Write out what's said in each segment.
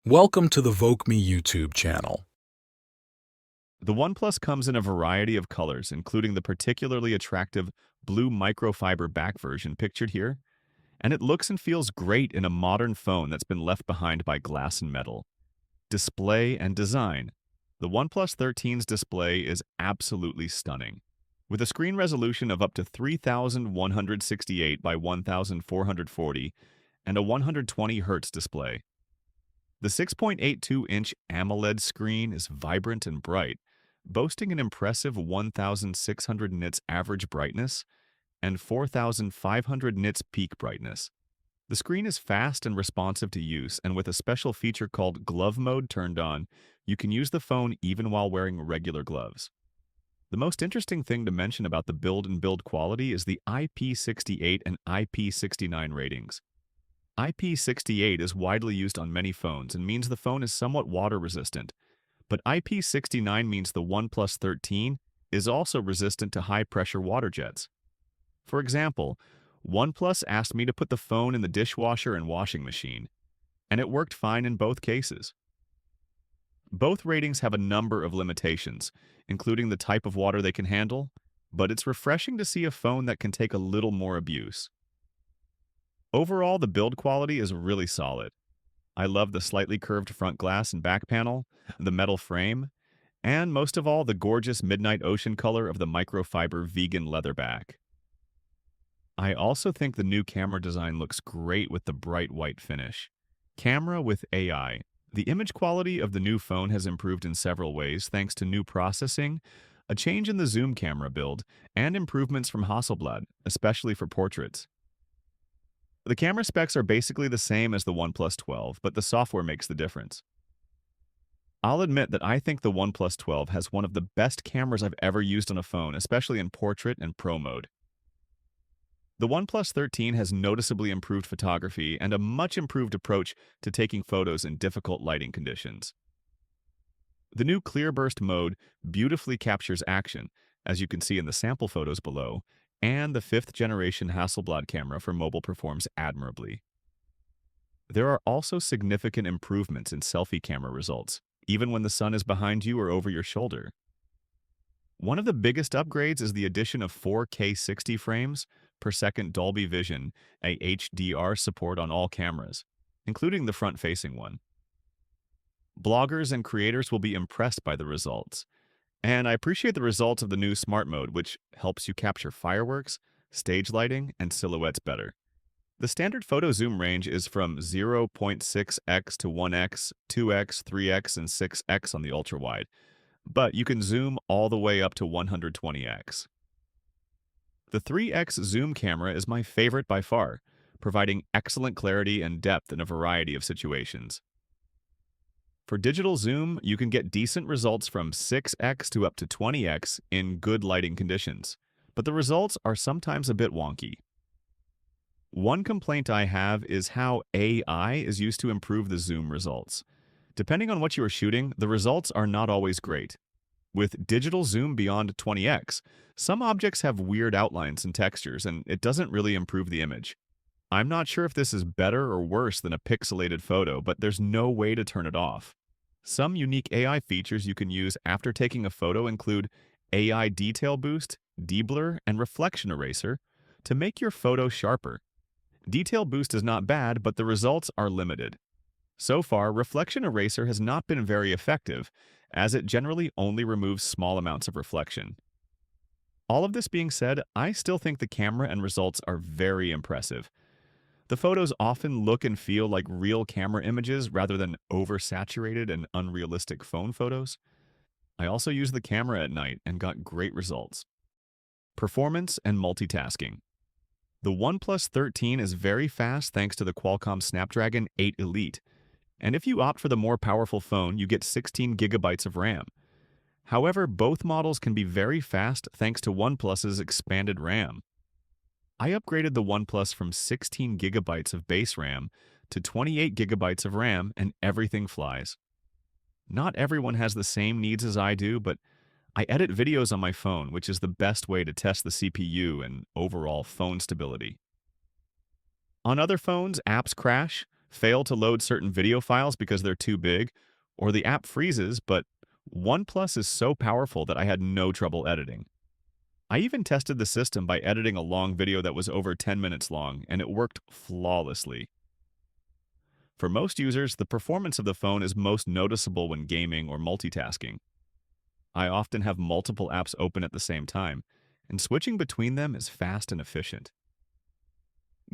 Welcome to the Voke Me YouTube channel. The OnePlus comes in a variety of colors, including the particularly attractive blue microfiber back version pictured here, and it looks and feels great in a modern phone that's been left behind by glass and metal. Display and design. The OnePlus 13's display is absolutely stunning. With a screen resolution of up to 3168 by 1440 and a 120 Hz display. The 6.82-inch AMOLED screen is vibrant and bright, boasting an impressive 1,600 nits average brightness and 4,500 nits peak brightness. The screen is fast and responsive to use, and with a special feature called Glove Mode turned on, you can use the phone even while wearing regular gloves. The most interesting thing to mention about the build quality is the IP68 and IP69 ratings. IP68 is widely used on many phones and means the phone is somewhat water resistant, but IP69 means the OnePlus 13 is also resistant to high-pressure water jets. For example, OnePlus asked me to put the phone in the dishwasher and washing machine, and it worked fine in both cases. Both ratings have a number of limitations, including the type of water they can handle, but it's refreshing to see a phone that can take a little more abuse. Overall, the build quality is really solid. I love the slightly curved front glass and back panel, the metal frame, and most of all, the gorgeous midnight ocean color of the microfiber vegan leather back. I also think the new camera design looks great with the bright white finish. Camera with AI. The image quality of the new phone has improved in several ways thanks to new processing, a change in the zoom camera build, and improvements from Hasselblad, especially for portraits. The camera specs are basically the same as the OnePlus 12, but the software makes the difference. I'll admit that I think the OnePlus 12 has one of the best cameras I've ever used on a phone, especially in portrait and pro mode. The OnePlus 13 has noticeably improved photography and a much improved approach to taking photos in difficult lighting conditions. The new Clear Burst mode beautifully captures action, as you can see in the sample photos below, and the 5th generation Hasselblad camera for mobile performs admirably. There are also significant improvements in selfie camera results, even when the sun is behind you or over your shoulder. One of the biggest upgrades is the addition of 4K 60 frames per second Dolby Vision, a HDR support on all cameras, including the front-facing one. Bloggers and creators will be impressed by the results, and I appreciate the results of the new Smart Mode, which helps you capture fireworks, stage lighting, and silhouettes better. The standard photo zoom range is from 0.6x to 1x, 2x, 3x, and 6x on the ultra-wide, but you can zoom all the way up to 120x. The 3x zoom camera is my favorite by far, providing excellent clarity and depth in a variety of situations. For digital zoom, you can get decent results from 6x to up to 20x in good lighting conditions, but the results are sometimes a bit wonky. One complaint I have is how AI is used to improve the zoom results. Depending on what you are shooting, the results are not always great. With digital zoom beyond 20x, some objects have weird outlines and textures, and it doesn't really improve the image. I'm not sure if this is better or worse than a pixelated photo, but there's no way to turn it off. Some unique AI features you can use after taking a photo include AI Detail Boost, Deblur, and Reflection Eraser to make your photo sharper. Detail Boost is not bad, but the results are limited. So far, Reflection Eraser has not been very effective, as it generally only removes small amounts of reflection. All of this being said, I still think the camera and results are very impressive. The photos often look and feel like real camera images rather than oversaturated and unrealistic phone photos. I also used the camera at night and got great results. Performance and multitasking. The OnePlus 13 is very fast thanks to the Qualcomm Snapdragon 8 Elite, and if you opt for the more powerful phone, you get 16 gigabytes of RAM. However, both models can be very fast thanks to OnePlus's expanded RAM. I upgraded the OnePlus from 16 gigabytes of base RAM to 28 gigabytes of RAM, and everything flies. Not everyone has the same needs as I do, but I edit videos on my phone, which is the best way to test the CPU and overall phone stability. On other phones, apps crash, fail to load certain video files because they're too big, or the app freezes, but OnePlus is so powerful that I had no trouble editing. I even tested the system by editing a long video that was over 10 minutes long, and it worked flawlessly. For most users, the performance of the phone is most noticeable when gaming or multitasking. I often have multiple apps open at the same time, and switching between them is fast and efficient.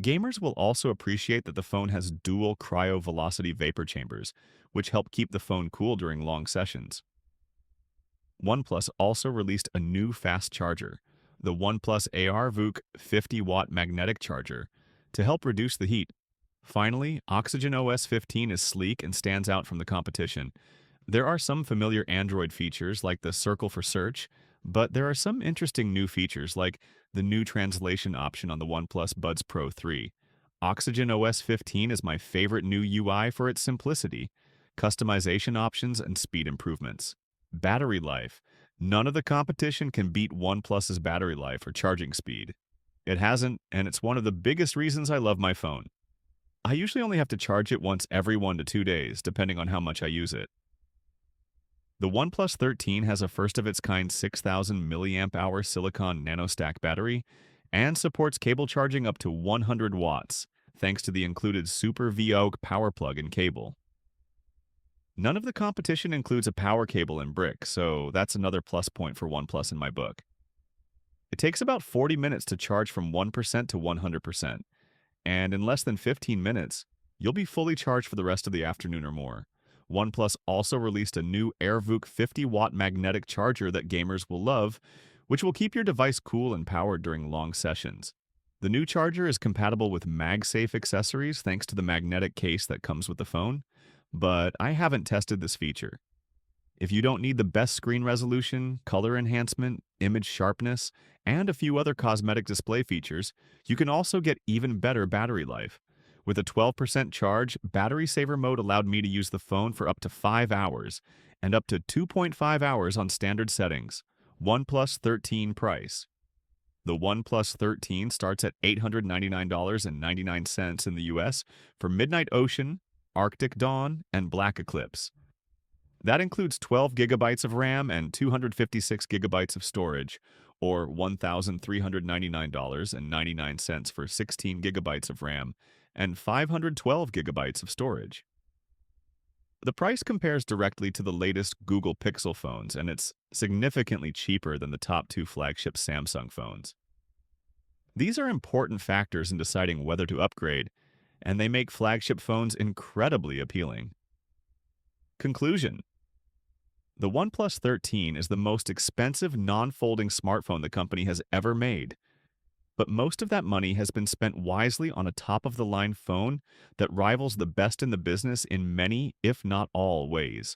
Gamers will also appreciate that the phone has dual cryo-velocity vapor chambers, which help keep the phone cool during long sessions. OnePlus also released a new fast charger, the OnePlus AR-VOOC 50-watt magnetic charger, to help reduce the heat. Finally, Oxygen OS 15 is sleek and stands out from the competition. There are some familiar Android features like the circle for search, but there are some interesting new features like the new translation option on the OnePlus Buds Pro 3. Oxygen OS 15 is my favorite new UI for its simplicity, customization options, and speed improvements. Battery life. None of the competition can beat OnePlus's battery life or charging speed. It hasn't, and it's one of the biggest reasons I love my phone. I usually only have to charge it once every 1 to 2 days, depending on how much I use it. The OnePlus 13 has a first-of-its-kind 6,000 mAh silicon nanostack battery and supports cable charging up to 100 watts, thanks to the included Super VOOC power plug and cable. None of the competition includes a power cable and brick, so that's another plus point for OnePlus in my book. It takes about 40 minutes to charge from 1% to 100%, and in less than 15 minutes, you'll be fully charged for the rest of the afternoon or more. OnePlus also released a new AirVOOC 50-watt magnetic charger that gamers will love, which will keep your device cool and powered during long sessions. The new charger is compatible with MagSafe accessories thanks to the magnetic case that comes with the phone, but I haven't tested this feature. If you don't need the best screen resolution, color enhancement, image sharpness, and a few other cosmetic display features, you can also get even better battery life. With a 12% charge, Battery Saver Mode allowed me to use the phone for up to 5 hours and up to 2.5 hours on standard settings. OnePlus 13 price. The OnePlus 13 starts at $899.99 in the US for Midnight Ocean, Arctic Dawn, and Black Eclipse. That includes 12 gigabytes of RAM and 256 gigabytes of storage, or $1,399.99 for 16 gigabytes of RAM and 512 gigabytes of storage. The price compares directly to the latest Google Pixel phones, and it's significantly cheaper than the top 2 flagship Samsung phones. These are important factors in deciding whether to upgrade, and they make flagship phones incredibly appealing. Conclusion. The OnePlus 13 is the most expensive non-folding smartphone the company has ever made, but most of that money has been spent wisely on a top-of-the-line phone that rivals the best in the business in many, if not all, ways.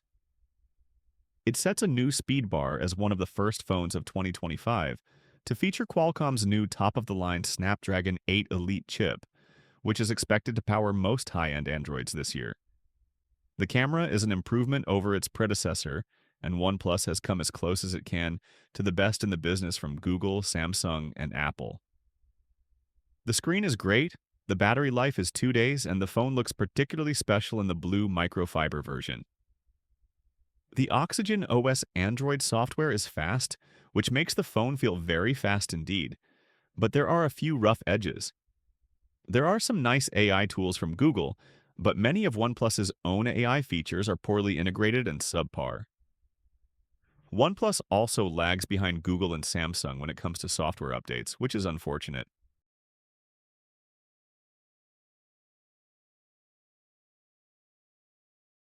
It sets a new speed bar as one of the first phones of 2025 to feature Qualcomm's new top-of-the-line Snapdragon 8 Elite chip, which is expected to power most high-end Androids this year. The camera is an improvement over its predecessor, and OnePlus has come as close as it can to the best in the business from Google, Samsung, and Apple. The screen is great, the battery life is 2 days, and the phone looks particularly special in the blue microfiber version. The Oxygen OS Android software is fast, which makes the phone feel very fast indeed, but there are a few rough edges. There are some nice AI tools from Google, but many of OnePlus's own AI features are poorly integrated and subpar. OnePlus also lags behind Google and Samsung when it comes to software updates, which is unfortunate.